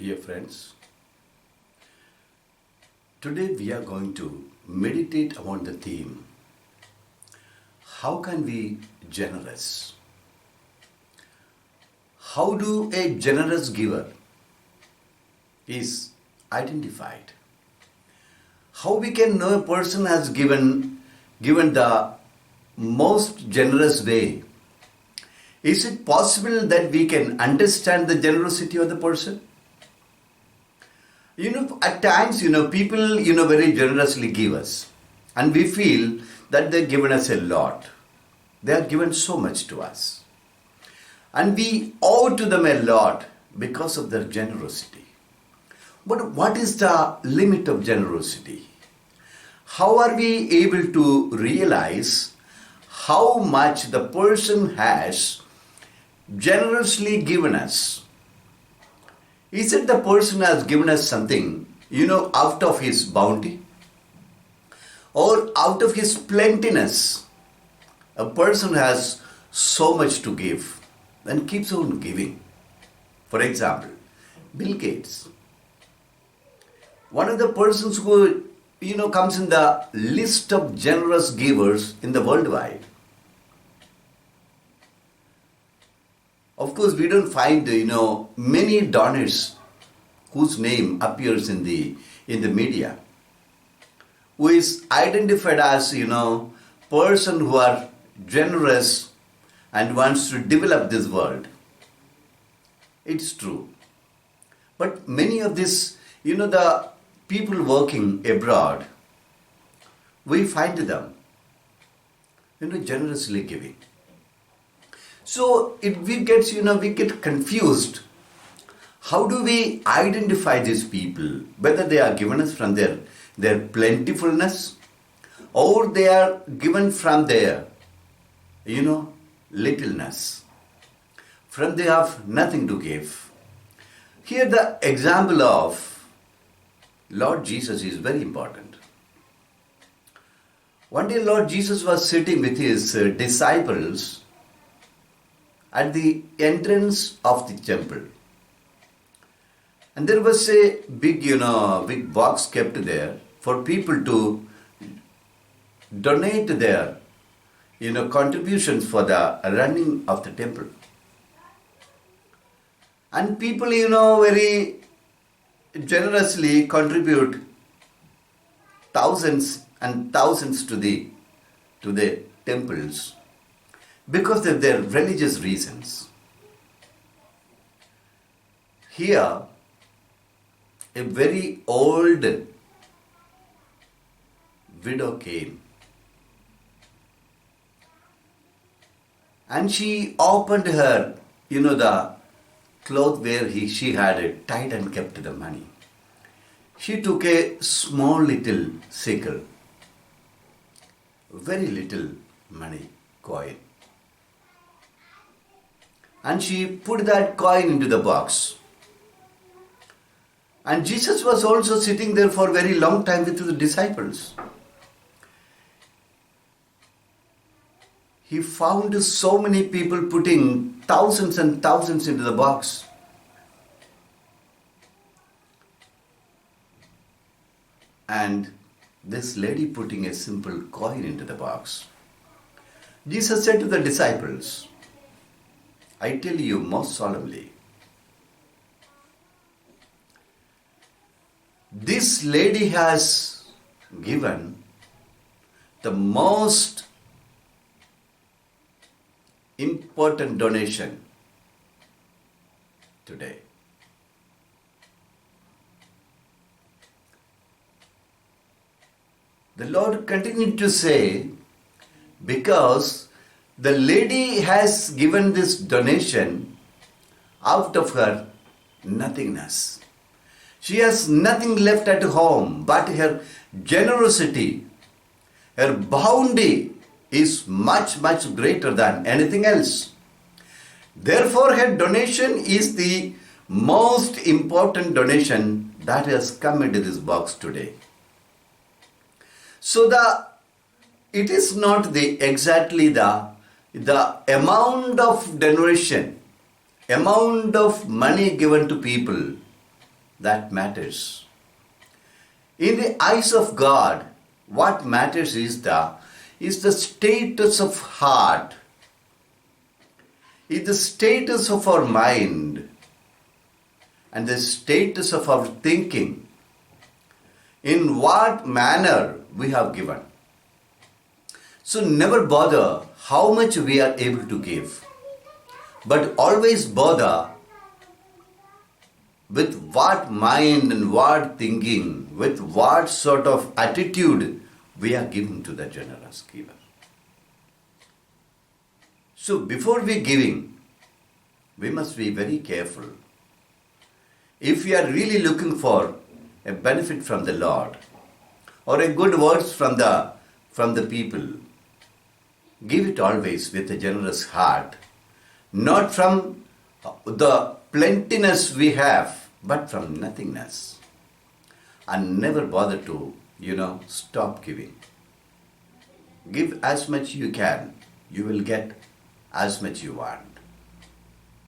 Dear friends, today we are going to meditate on the theme, how can we generous? How do a generous giver is identified? How we can know a person has given the most generous way? Is it possible that we can understand the generosity of the person? At times, people, very generously give us. And we feel that they've given us a lot. They have given so much to us. And we owe to them a lot because of their generosity. But what is the limit of generosity? How are we able to realize how much the person has generously given us? Is it the person has given us something, out of his bounty? Or out of his plentiness? A person has so much to give and keeps on giving. For example, Bill Gates. One of the persons who, comes in the list of generous givers in the worldwide. Of course, we don't find, many donors whose name appears in the media, who is identified as, person who are generous and wants to develop this world. It's true. But many of this, the people working abroad, we find them, generously giving. So we get confused. How do we identify these people? Whether they are given us from their plentifulness or they are given from their, littleness. From they have nothing to give. Here the example of Lord Jesus is very important. One day Lord Jesus was sitting with his disciples at the entrance of the temple. And there was a big box kept there for people to donate their, contributions for the running of the temple. And people, very generously contribute thousands and thousands to the temples, because of their religious reasons. Here, a very old widow came. And she opened her, the cloth where she had tied and kept the money. She took a small little sickle, very little money, coin. And she put that coin into the box. And Jesus was also sitting there for a very long time with the disciples. He found so many people putting thousands and thousands into the box. And this lady putting a simple coin into the box. Jesus said to the disciples, I tell you most solemnly, this lady has given the most important donation today. The Lord continued to say, because the lady has given this donation out of her nothingness. She has nothing left at home, but her generosity, her bounty is much, much greater than anything else. Therefore, her donation is the most important donation that has come into this box today. So it is not exactly the amount of donation, amount of money given to people that matters. In the eyes of God, what matters is the status of heart, is the status of our mind, and the status of our thinking, in what manner we have given. So never bother how much we are able to give, but always bother with what mind and what thinking, with what sort of attitude we are giving to the generous giver. So before we giving, we must be very careful. If we are really looking for a benefit from the Lord or a good words from the people, give it always with a generous heart, not from the plentiness we have, but from nothingness. And never bother to, stop giving. Give as much you can. You will get as much you want.